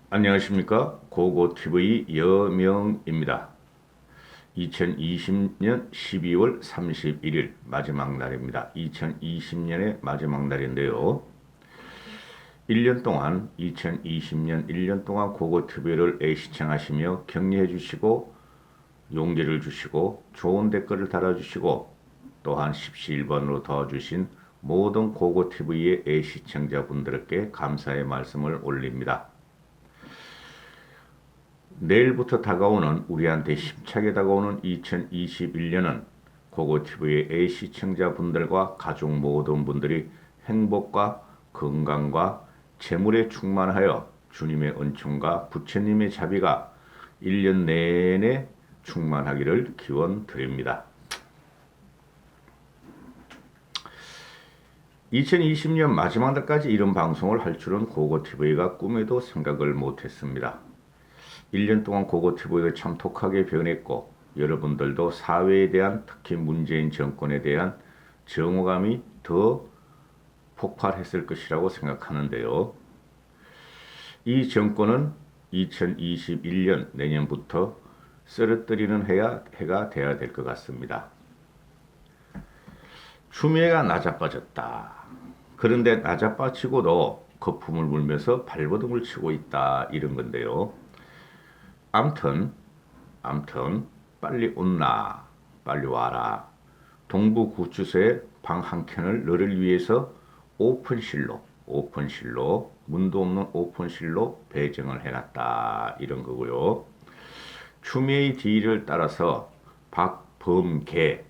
안녕하십니까? 고고TV 여명입니다. 2020년 12월 31일 마지막 날입니다. 2020년의 마지막 날인데요. 2020년 1년 동안 고고TV를 시청하시며 격려해 주시고 용기를 주시고 좋은 댓글을 달아주시고 또한 십시일반으로 도와주신 모든 고고TV의 시청자분들께 감사의 말씀을 올립니다. 내일부터 다가오는 우리한테 힘차게 다가오는 2021년은 고고TV의 시청자분들과 가족 모든 분들이 행복과 건강과 재물에 충만하여 주님의 은총과 부처님의 자비가 1년 내내 충만하기를 기원드립니다. 2020년 마지막 날까지 이런 방송을 할 줄은 고고TV가 꿈에도 생각을 못했습니다. 1년 동안 고고TV가 참 독하게 변했고 여러분들도 사회에 대한 특히 문재인 정권에 대한 정오감이 더 폭발했을 것이라고 생각하는데요. 이 정권은 2021년 내년부터 쓰러뜨리는 해가 돼야 될 것 같습니다. 추미애가 나자빠졌다. 그런데 나자빠치고도 거품을 물면서 발버둥을 치고 있다. 이런 건데요. 암튼 빨리 온나 빨리 와라. 동부 구치소에 방 한 켠을 너를 위해서 오픈실로 문도 없는 오픈실로 배정을 해놨다. 이런 거고요. 추미애의 뒤를 따라서 박범계가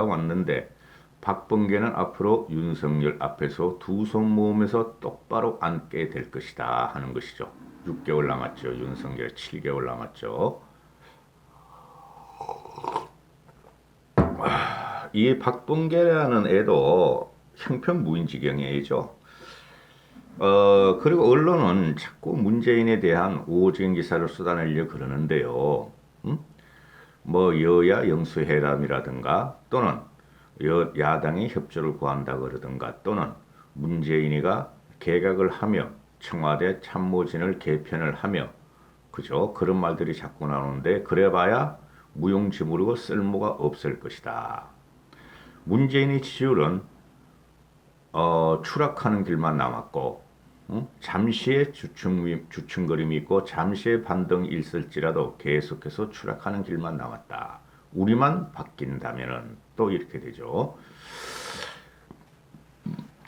왔는데 박범계는 앞으로 윤석열 앞에서 두 손 모으면서 똑바로 앉게 될 것이다 하는 것이죠. 6개월 남았죠. 윤석열 7개월 남았죠. 이 박범계라는 애도 형편무인지경의 애죠. 그리고 언론은 자꾸 문재인에 대한 우호적인 기사를 쏟아내려고 그러는데요. 뭐 여야 영수회담이라든가 또는 야당이 협조를 구한다 그러든가 또는 문재인이가 개각을 하며 청와대 참모진을 개편을 하며 그죠? 그런 말들이 자꾸 나오는데 그래봐야 무용지물이고 쓸모가 없을 것이다. 문재인의 지지율은 추락하는 길만 남았고 잠시의 주춤거림이 있고 잠시의 반등이 있을지라도 계속해서 추락하는 길만 남았다. 우리만 바뀐다면은 또 이렇게 되죠.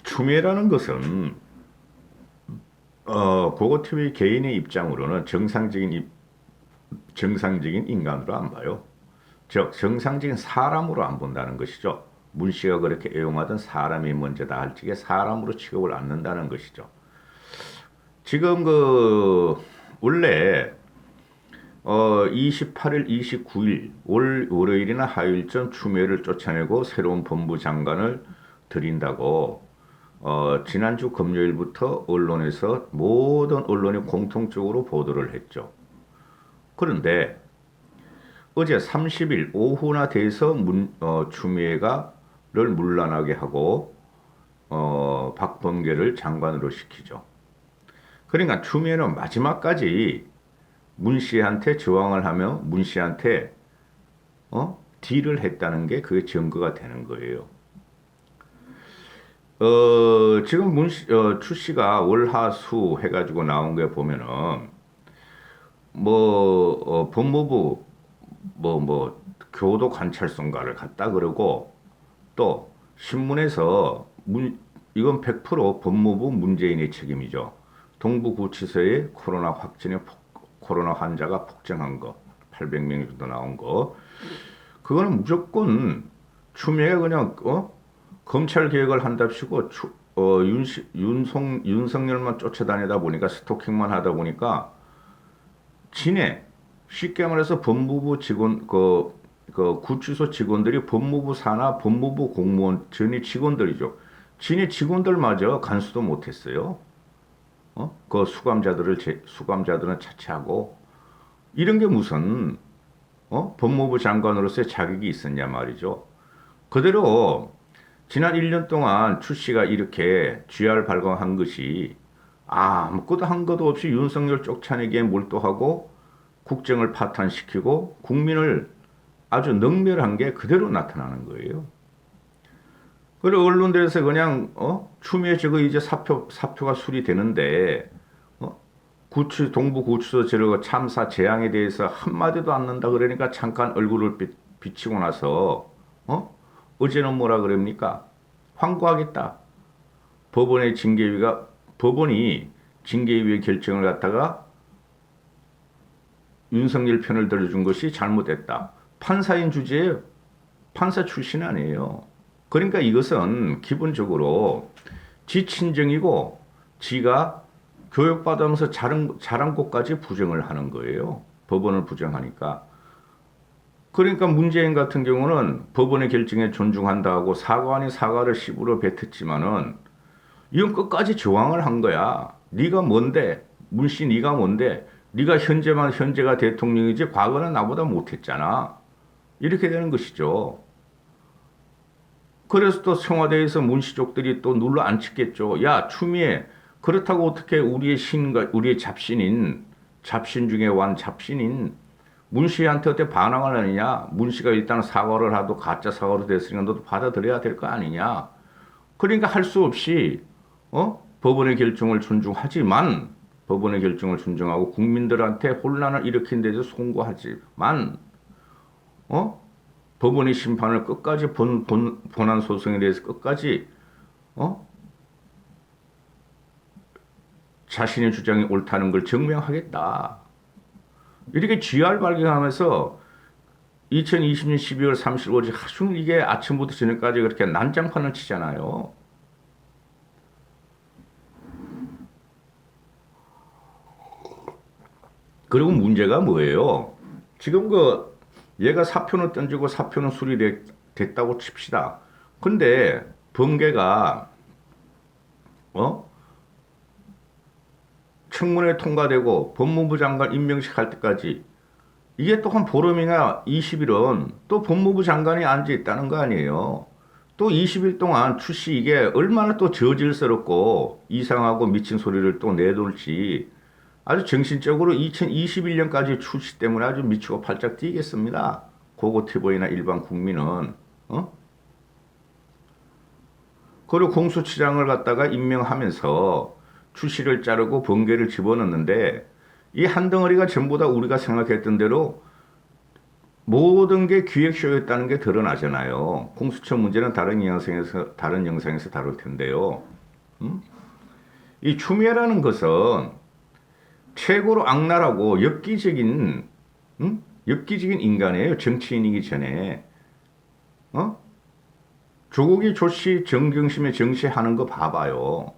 추미애라는 것은 고고TV 개인의 입장으로는 정상적인 인간으로 안 봐요. 즉 정상적인 사람으로 안 본다는 것이죠. 문 씨가 그렇게 애용하던 사람이 먼저다 할 적에 사람으로 취급을 않는다는 것이죠. 지금 원래 28일, 29일 월요일이나 화요일쯤 추미애를 쫓아내고 새로운 법무부 장관을 들인다고 지난주 금요일부터 언론에서 모든 언론이 공통적으로 보도를 했죠. 그런데 어제 30일 오후나 돼서 추미애를 물러나게 하고 박범계를 장관으로 시키죠. 그러니까 추미애는 마지막까지 문 씨한테 저항을 하며 문 씨한테 딜을 했다는 게 그게 증거가 되는 거예요. 지금 추 씨가 월화수 해가지고 나온 게 보면은 법무부 교도 관찰소인가를 갔다 그러고 또 신문에서 이건 100% 법무부 문재인의 책임이죠. 동부구치소에 코로나 환자가 폭증한 거 800명 정도 나온 거 그거는 무조건 추미애가 그냥 검찰 개혁을 한답시고 윤석열만 쫓아다니다 보니까 스토킹만 하다 보니까 쉽게 말해서 법무부 직원 구치소 직원들이 법무부 산하 법무부 공무원 전이 직원들이죠. 직원들마저 간수도 못했어요. 그 수감자들은 차치하고 이런 게 무슨 법무부 장관으로서의 자격이 있었냐 말이죠. 그대로 지난 1년 동안 추 씨가 이렇게 GR 발광한 것이 아무것도 한 것도 없이 윤석열 쫓아내기에 몰두하고 국정을 파탄시키고 국민을 아주 능멸한 게 그대로 나타나는 거예요. 그리고 언론들에서 그냥 추미애 저거 이제 사표가 수리되는데 동부 구치소 저거 참사 재앙에 대해서 한마디도 안 는다 그러니까 잠깐 얼굴을 비치고 나서 어제는 뭐라 그럽니까? 황고하겠다. 법원이 징계위의 결정을 갖다가 윤석열 편을 들어준 것이 잘못됐다. 판사인 주제에 판사 출신 아니에요. 그러니까 이것은 기본적으로 지 친정이고 지가 교육받으면서 자란 곳까지 부정을 하는 거예요. 법원을 부정하니까. 그러니까 문재인 같은 경우는 법원의 결정에 존중한다고 사과 아닌 사과를 씹으로 뱉었지만은 이건 끝까지 저항을 한 거야. 네가 뭔데? 문씨 네가 뭔데? 네가 현재가 대통령이지 과거는 나보다 못했잖아. 이렇게 되는 것이죠. 그래서 또 청와대에서 문씨족들이 또 눌러 앉혔겠죠. 야, 추미애, 그렇다고 어떻게 우리의 잡신 중에 잡신인 문씨한테 어떻게 반항을 하느냐? 문씨가 일단 사과를 하도 가짜 사과로 됐으니까 너도 받아들여야 될 거 아니냐? 그러니까 할 수 없이 법원의 결정을 존중하지만 법원의 결정을 존중하고 국민들한테 혼란을 일으킨 데서 송구하지만 법원의 심판을 끝까지 본안 소송에 대해서 끝까지 자신의 주장이 옳다는 걸 증명하겠다. 이렇게 GR 발견하면서 2020년 12월 30일 하루 이게 아침부터 저녁까지 그렇게 난장판을 치잖아요. 그리고 문제가 뭐예요? 지금 얘가 사표는 던지고 사표는 수리됐다고 칩시다. 근데 번개가 청문회 통과되고 법무부 장관 임명식 할 때까지 이게 또 한 보름이나 20일은 또 법무부 장관이 앉아 있다는 거 아니에요. 또 20일 동안 출시 이게 얼마나 또 저질스럽고 이상하고 미친 소리를 또 내돌지 아주 정신적으로 2021년까지 출시 때문에 아주 미치고 팔짝 뛰겠습니다. 고고티브이나 일반 국민은. 그리고 공수처장을 갖다가 임명하면서 출시를 자르고 번개를 집어넣는데 이 한 덩어리가 전부 다 우리가 생각했던 대로 모든 게 기획쇼였다는 게 드러나잖아요. 공수처 문제는 다른 영상에서 다룰 텐데요. 이 추미애라는 것은 최고로 악랄하고 엽기적인 인간이에요. 정치인이기 전에. 조국이 조씨 정경심에 정시하는 거 봐봐요.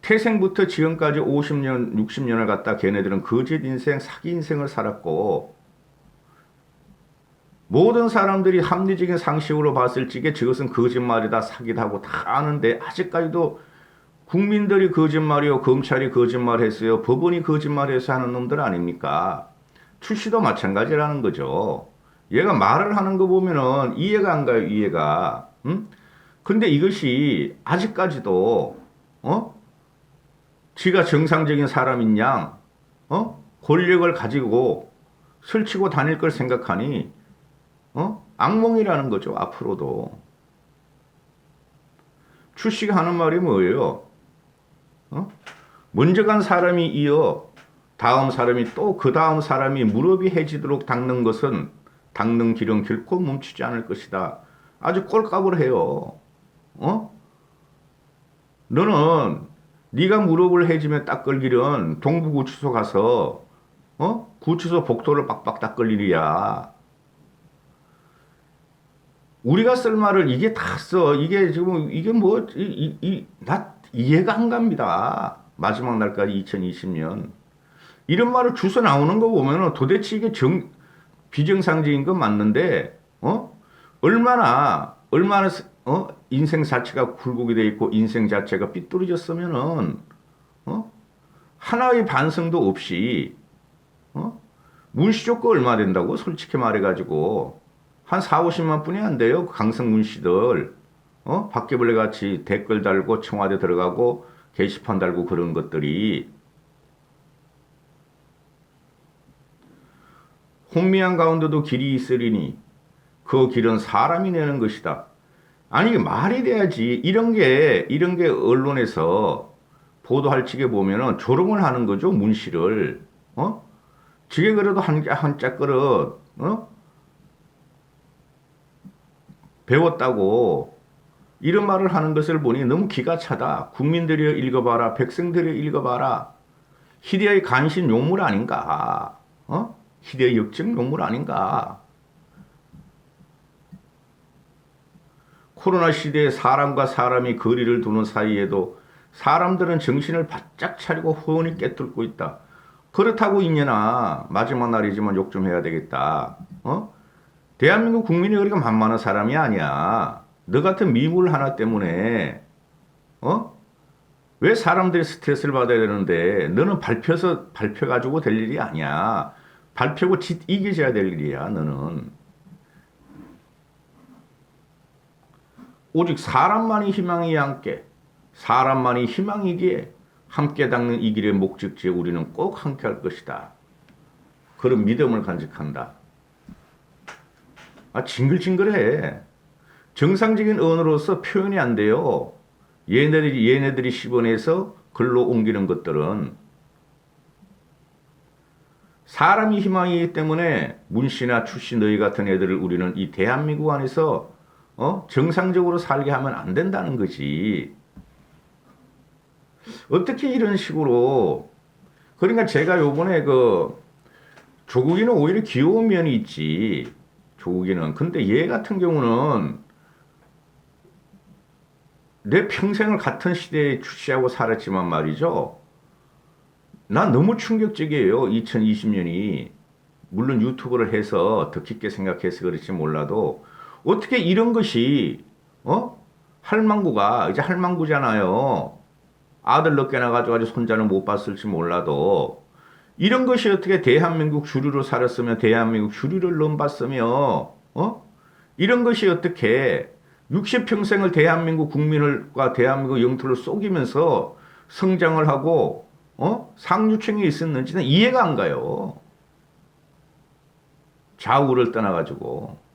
태생부터 지금까지 50년, 60년을 갖다 걔네들은 거짓 인생, 사기 인생을 살았고 모든 사람들이 합리적인 상식으로 봤을 적에 저것은 거짓말이다, 사기다 하고 다 아는데 아직까지도 국민들이 거짓말이요, 검찰이 거짓말했어요, 법원이 거짓말해서 하는 놈들 아닙니까? 출시도 마찬가지라는 거죠. 얘가 말을 하는 거 보면은 이해가 안 가요, 이해가. 근데 이것이 아직까지도 지가 정상적인 사람인 양 권력을 가지고 설치고 다닐 걸 생각하니 악몽이라는 거죠. 앞으로도. 출시가 하는 말이 뭐예요? 먼저 간 사람이 이어 다음 사람이 또 그 다음 사람이 무릎이 해지도록 닦는 길은 결코 멈추지 않을 것이다. 아주 꼴값을 해요. 너는 네가 무릎을 해지면 닦을 길은 동부구치소 가서 구치소 복도를 빡빡 닦을 일이야. 우리가 쓸 말을 이게 다 써. 이게 지금 이게 뭐 나 이해가 안 갑니다. 마지막 날까지 2020년 이런 말을 주워 나오는 거 보면은 도대체 이게 비정상적인 건 맞는데 얼마나 인생 자체가 굴곡이 돼 있고 인생 자체가 삐뚤어졌으면은 하나의 반성도 없이 문시조건 얼마 된다고 솔직히 말해가지고 한 4, 50만 뿐이 안 돼요. 강성 문씨들 바퀴벌레 같이 댓글 달고 청와대 들어가고 게시판 달고 그런 것들이 혼미한 가운데도 길이 있으리니 그 길은 사람이 내는 것이다. 아니 이게 말이 돼야지. 이런 게 언론에서 보도할 적에 보면은 조롱을 하는 거죠. 문씨를. 지게 그래도 한자 그릇 배웠다고 이런 말을 하는 것을 보니 너무 기가 차다. 국민들이여 읽어봐라. 백성들이여 읽어봐라. 희대의 간신 용물 아닌가? 희대의 역적 용물 아닌가? 코로나 시대에 사람과 사람이 거리를 두는 사이에도 사람들은 정신을 바짝 차리고 훤히 깨뚫고 있다. 그렇다고 있냐나 마지막 날이지만 욕 좀 해야 되겠다. 대한민국 국민이 그렇게 만만한 사람이 아니야. 너 같은 미물 하나 때문에 왜 사람들이 스트레스를 받아야 되는데 너는 발표가지고 될 일이 아니야. 발표고 이기셔야 될 일이야 너는. 오직 사람만이 희망이 함께 사람만이 희망이기에 함께 닦는 이 길의 목적지에 우리는 꼭 함께 할 것이다. 그런 믿음을 간직한다. 징글징글해. 정상적인 언어로서 표현이 안 돼요. 얘네들이 씹어내서 글로 옮기는 것들은 사람이 희망이기 때문에 문씨나 추씨 너희 같은 애들을 우리는 이 대한민국 안에서 정상적으로 살게 하면 안 된다는 거지. 어떻게 이런 식으로. 그러니까 제가 요번에 조국이는 오히려 귀여운 면이 있지. 조국이는. 근데 얘 같은 경우는 내 평생을 같은 시대에 출시하고 살았지만 말이죠. 난 너무 충격적이에요. 2020년이. 물론 유튜브를 해서 더 깊게 생각해서 그렇지 몰라도 어떻게 이런 것이 할망구가 이제 할망구잖아요. 아들 늦게 나가지고 아직 손자는 못 봤을지 몰라도 이런 것이 어떻게 대한민국 주류로 살았으면 대한민국 주류를 넘봤으며 이런 것이 어떻게 60평생을 대한민국 국민과 대한민국 영토를 속이면서 성장을 하고 상류층에 있었는지는 이해가 안 가요. 좌우를 떠나가지고.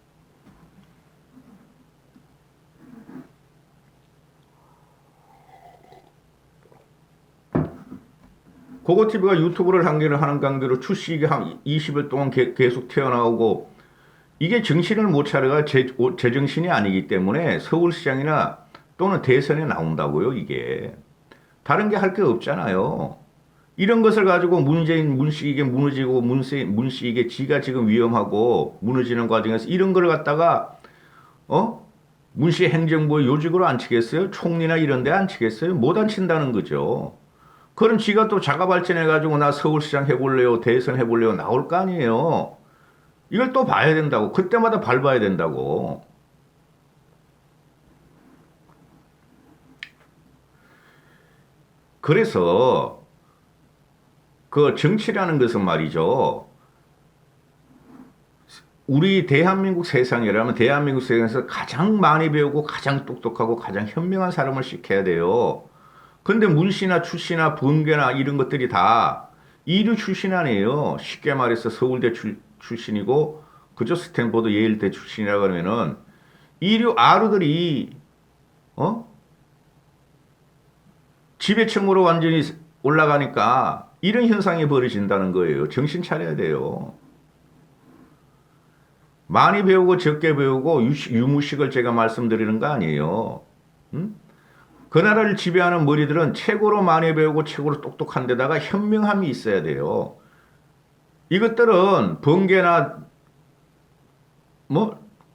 고고TV가 유튜브를 하는 관계로 출시기 한 20일 동안 계속 튀어나오고 이게 정신을 못 차려가 제정신이 아니기 때문에 서울시장이나 또는 대선에 나온다고요. 이게 다른 게 할 게 없잖아요. 이런 것을 가지고 문씨 이게 무너지고 문씨 이게 지가 지금 위험하고 무너지는 과정에서 이런 걸 갖다가 문씨 행정부의 요직으로 안 치겠어요? 총리나 이런 데 안 치겠어요? 못 안 친다는 거죠. 그럼 지가 또 자가 발전해가지고 나 서울시장 해볼래요, 대선 해볼래요, 나올 거 아니에요. 이걸 또 봐야 된다고. 그때마다 밟아야 된다고. 그래서 그 정치라는 것은 말이죠. 우리 대한민국 세상이라면 대한민국 세상에서 가장 많이 배우고 가장 똑똑하고 가장 현명한 사람을 시켜야 돼요. 근데 문씨나 추씨나 번개나 이런 것들이 다 이류 출신 아니에요. 쉽게 말해서 서울대 출신이고 그저 스탠포드 예일대 출신이라 그러면은 이류 아루들이 지배층으로 완전히 올라가니까 이런 현상이 벌어진다는 거예요. 정신 차려야 돼요. 많이 배우고 적게 배우고 유무식을 제가 말씀드리는 거 아니에요. 응? 그 나라를 지배하는 머리들은 최고로 많이 배우고 최고로 똑똑한 데다가 현명함이 있어야 돼요. 이것들은 번개나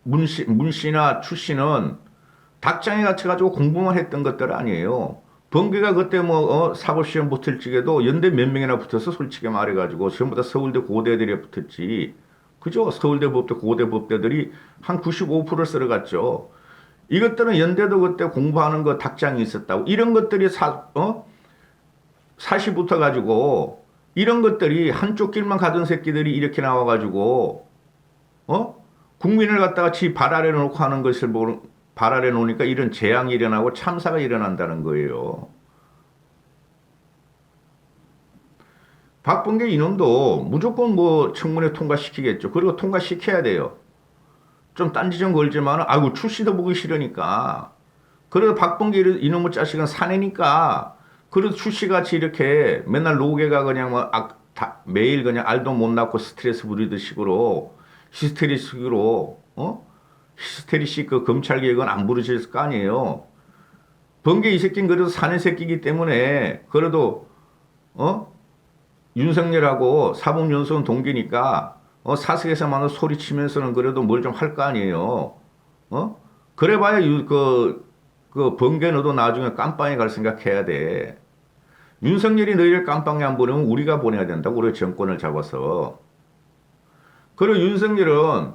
문씨나 추씨는 닭장에 갇혀가지고 공부만 했던 것들 아니에요. 번개가 그때 사법시험 붙을 적에도 연대 몇 명이나 붙어서 솔직히 말해가지고 전부 다 서울대 고대들이 붙었지. 그죠? 서울대 법대 고대 법대들이 한 95%를 쓸어갔죠. 이것들은 연대도 그때 공부하는 거 닭장이 있었다고. 이런 것들이 사시 붙어가지고 이런 것들이 한쪽 길만 가던 새끼들이 이렇게 나와가지고 국민을 갖다가 발 아래 놓고 하는 것을 발 아래 놓으니까 이런 재앙이 일어나고 참사가 일어난다는 거예요. 박범계 이놈도 무조건 뭐 청문회 통과시키겠죠. 그리고 통과시켜야 돼요. 좀 딴지 좀 걸지만, 아이고, 출시도 보기 싫으니까. 그래도 박범계 이놈의 자식은 사내니까, 그래도 출시같이 이렇게 맨날 노개가 그냥 뭐, 매일 그냥 알도 못 낳고 스트레스 부리듯 식으로, 히스테리식으로, 히스테리식 그 검찰 개혁은 안 부르실 거 아니에요. 번개 이 새끼는 그래도 사내 새끼이기 때문에, 그래도, 윤석열하고 사법연수원 동기니까, 사석에서만 소리치면서는 그래도 뭘 좀 할 거 아니에요. 그래봐야 그 번개 너도 나중에 깜빵에 갈 생각해야 돼. 윤석열이 너희를 깜빵에 안 보내면 우리가 보내야 된다고. 우리 정권을 잡아서. 그리고 윤석열은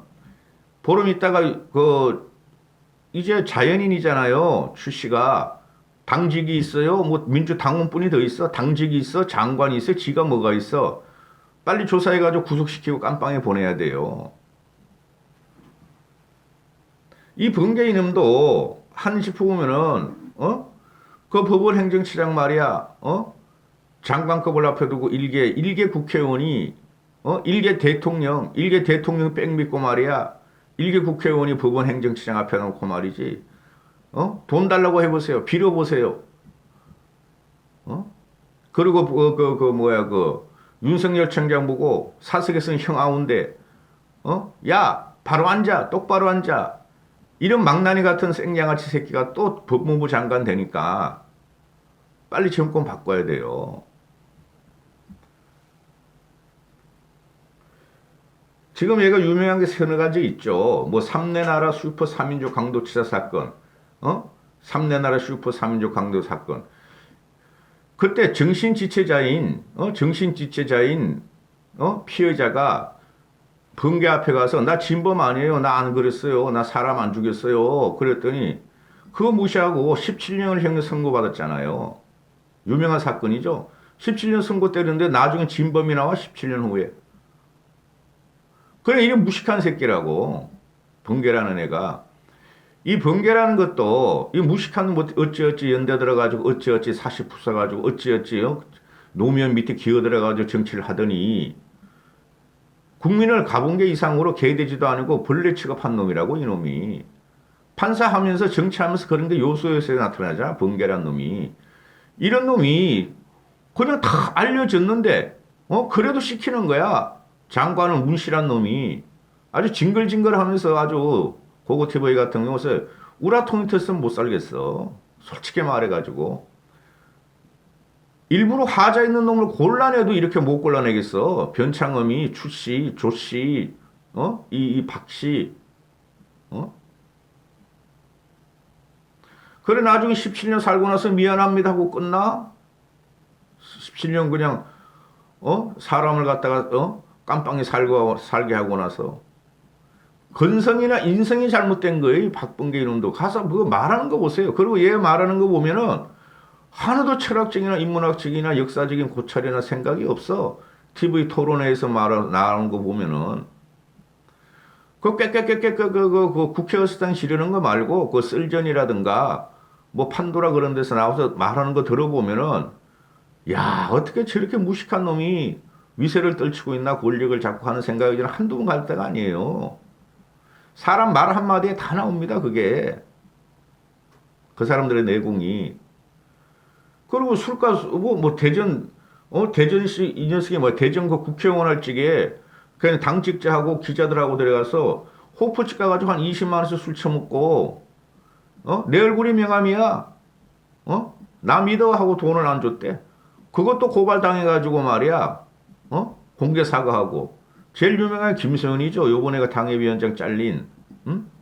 보름 있다가 이제 자연인이잖아요. 출시가. 당직이 있어요. 뭐 민주당원뿐이 더 있어. 당직이 있어. 장관이 있어. 지가 뭐가 있어. 빨리 조사해가지고 구속시키고 깜빵에 보내야 돼요. 이 번개 이놈도 한시프 보면은 그 법원 행정처장 말이야 장관급을 앞에 두고 일개 국회의원이 일개 대통령 백 믿고 말이야 일개 국회의원이 법원 행정처장 앞에 놓고 말이지 돈 달라고 해보세요. 빌어보세요. 그리고 윤석열 청장 보고 사석에서는 형아운데 야 바로 앉아 똑바로 앉아 이런 망나니 같은 생양아치 새끼가 또 법무부 장관 되니까 빨리 정권 바꿔야 돼요. 지금 얘가 유명한 게 서너 가지 있죠. 뭐 삼내나라 슈퍼 3인조 강도치사 사건, 삼내나라 슈퍼 3인조 강도 사건. 그때 정신지체자인 피해자가 번개 앞에 가서 나 진범 아니에요. 나 안 그랬어요. 나 사람 안 죽였어요. 그랬더니 그거 무시하고 17년을 형량 선고받았잖아요. 유명한 사건이죠. 17년 선고 때렸는데 나중에 진범이 나와 17년 후에. 그래 이게 무식한 새끼라고. 번개라는 애가. 이 번개라는 것도 이 무식한 뭐 어찌어찌 연대 들어가지고 어찌어찌 사시 부숴가지고 어찌어찌 노무현 밑에 기어들어가지고 정치를 하더니 국민을 가본 게 이상으로 개되지도 않고 벌레 취급한 놈이라고 이놈이. 판사하면서 정치하면서 그런 게 요소요소에 나타나잖아. 번개란 놈이. 이런 놈이 그냥 다 알려졌는데 그래도 시키는 거야. 장관은 문실한 놈이 아주 징글징글하면서 아주 고고티브이 같은 경우서 우라통이었으면 못 살겠어. 솔직히 말해가지고 일부러 하자 있는 놈을 골라내도 이렇게 못 골라내겠어. 변창흠이 추씨, 조씨, 이 박씨, 그래 나중에 17년 살고 나서 미안합니다 하고 끝나? 17년 그냥 사람을 갖다가 깜빵에 살게 하고 나서 건성이나 인성이 잘못된 거예요. 박범계 이놈도 가서 그거 말하는 거 보세요. 그리고 얘 말하는 거 보면은 하나도 철학적이나 인문학적이나 역사적인 고찰이나 생각이 없어. TV 토론회에서 나오는 거 보면은 그 국회의사당 지르는 거 말고 그 쓸전이라든가 뭐 판도라 그런 데서 나와서 말하는 거 들어보면은 야 어떻게 저렇게 무식한 놈이 위세를 떨치고 있나 권력을 잡고 하는 생각이 한두 번 갈 때가 아니에요. 사람 말 한마디에 다 나옵니다. 그게 그 사람들의 내공이. 그리고 술값 뭐 대전시 이 녀석이 뭐 대전 그 국회의원 할 적에 그냥 당직자하고 기자들하고 들어가서 호프집 가가지고 한 20만 원씩 술 처먹고 내 얼굴이 명함이야. 나 믿어 하고 돈을 안 줬대. 그것도 고발당해가지고 말이야. 공개 사과하고. 제일 유명한 김소연이죠. 요번에가 당협위원장 잘린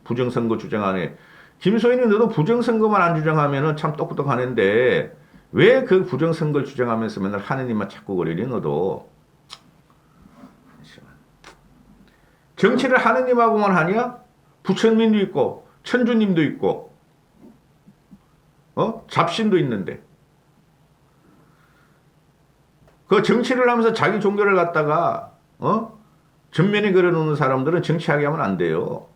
부정선거 주장하네. 김소연이 너도 부정선거만 안 주장하면은 참 똑똑한 애인데 왜 그 부정선거를 주장하면서 맨날 하느님만 찾고 그러니 너도. 정치를 하느님하고만 하냐? 부처님도 있고 천주님도 있고 잡신도 있는데 그 정치를 하면서 자기 종교를 갖다가 전면에 걸어놓는 사람들은 정치하게 하면 안 돼요.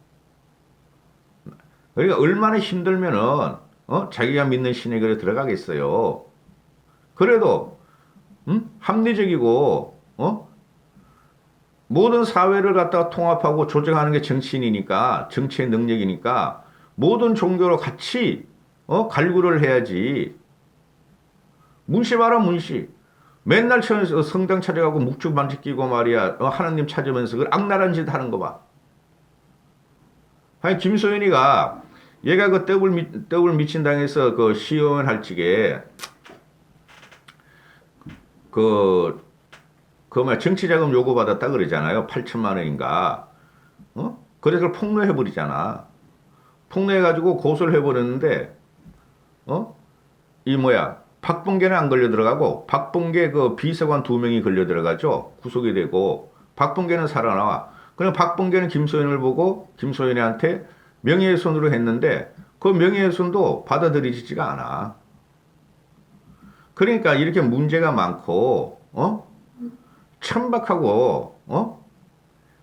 그러니까 얼마나 힘들면은 자기가 믿는 신의 글에 들어가겠어요. 그래도 합리적이고 어? 모든 사회를 갖다가 통합하고 조정하는 게 정치인이니까, 정치의 능력이니까 모든 종교로 같이 갈구를 해야지. 문시 봐라 문시. 맨날 성당 찾아가고 묵주 반지 끼고 말이야. 하나님 찾으면서 그 악랄한 짓 하는 거 봐. 아니 김소연이가 얘가 그 떡을 미친 당해서 그 시연할 적에 그 뭐야 정치자금 요구받았다 그러잖아요. 8천만 원인가. 그래서 그걸 폭로해버리잖아. 폭로해가지고 고소를 해버렸는데 이 뭐야 박봉계는 안 걸려 들어가고 박봉계 그 비서관 2명이 걸려 들어가죠. 구속이 되고 박봉계는 살아나와. 그럼 박봉계는 김소연을 보고 김소연한테 명예훼손으로 했는데 그 명예훼손도 받아들이지가 않아. 그러니까 이렇게 문제가 많고 천박하고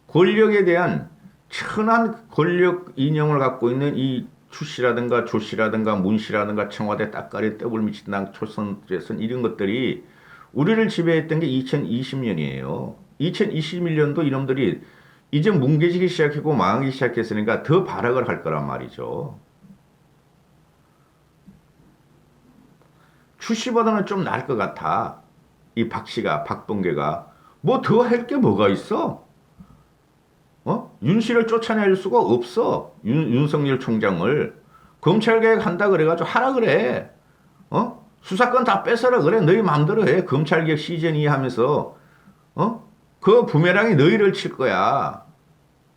권력에 대한 천한 권력 이념을 갖고 있는 이 추씨라든가 조씨라든가 문씨라든가 청와대 따까리 떡을 미친당 초선 이런 것들이 우리를 지배했던 게 2020년이에요. 2021년도 이놈들이 이제 뭉개지기 시작하고 망하기 시작했으니까 더 발악을 할 거란 말이죠. 추씨보다는 좀 나을 것 같아. 이 박씨가, 박봉계가. 뭐 더 할 게 뭐가 있어? 윤씨를 쫓아낼 수가 없어. 윤석열 총장을. 검찰개혁 한다 그래가지고 하라 그래. 수사권 다 뺏어라 그래. 너희 마음대로 해. 검찰개혁 시즌2 하면서. 그 부메랑이 너희를 칠 거야.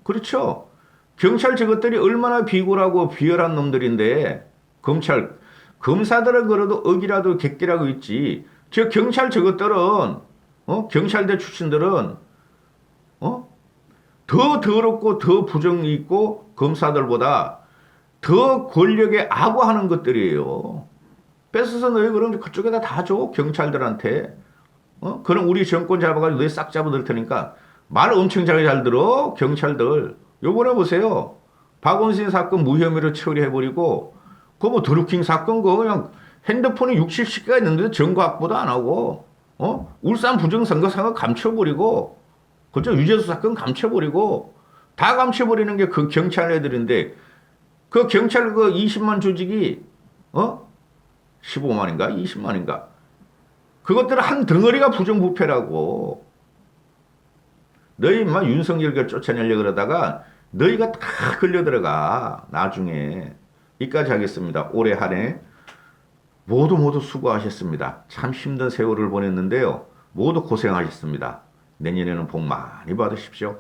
그렇죠? 경찰 저것들이 얼마나 비굴하고 비열한 놈들인데 검사들은 그래도 억이라도 객기라고 있지. 저 경찰 저것들은 경찰대 출신들은 더 더럽고 더 부정이 있고 검사들보다 더 권력에 악화하는 것들이에요. 뺏어서 너희 그럼 그쪽에다 다 줘. 경찰들한테. 그럼 우리 정권 잡아가지고 너희 싹 잡아들 테니까 말 엄청 잘 들어. 경찰들. 요번에 보세요. 박원순 사건 무혐의로 처리해버리고 그거 뭐 드루킹 사건 그거 그냥 핸드폰에 60, 70개가 있는데 증거 확보도 안 하고 울산 부정선거 사건 감춰버리고 그죠? 유재수 사건 감춰버리고 다 감춰버리는 게 그 경찰 애들인데 그 경찰 그 20만 조직이 15만인가 20만인가 그것들은 한 덩어리가 부정부패라고. 너희 인마 윤석열을 쫓아내려고 그러다가 너희가 다 걸려 들어가 나중에. 이까지 하겠습니다. 올해 한 해 모두 수고하셨습니다. 참 힘든 세월을 보냈는데요. 모두 고생하셨습니다. 내년에는 복 많이 받으십시오.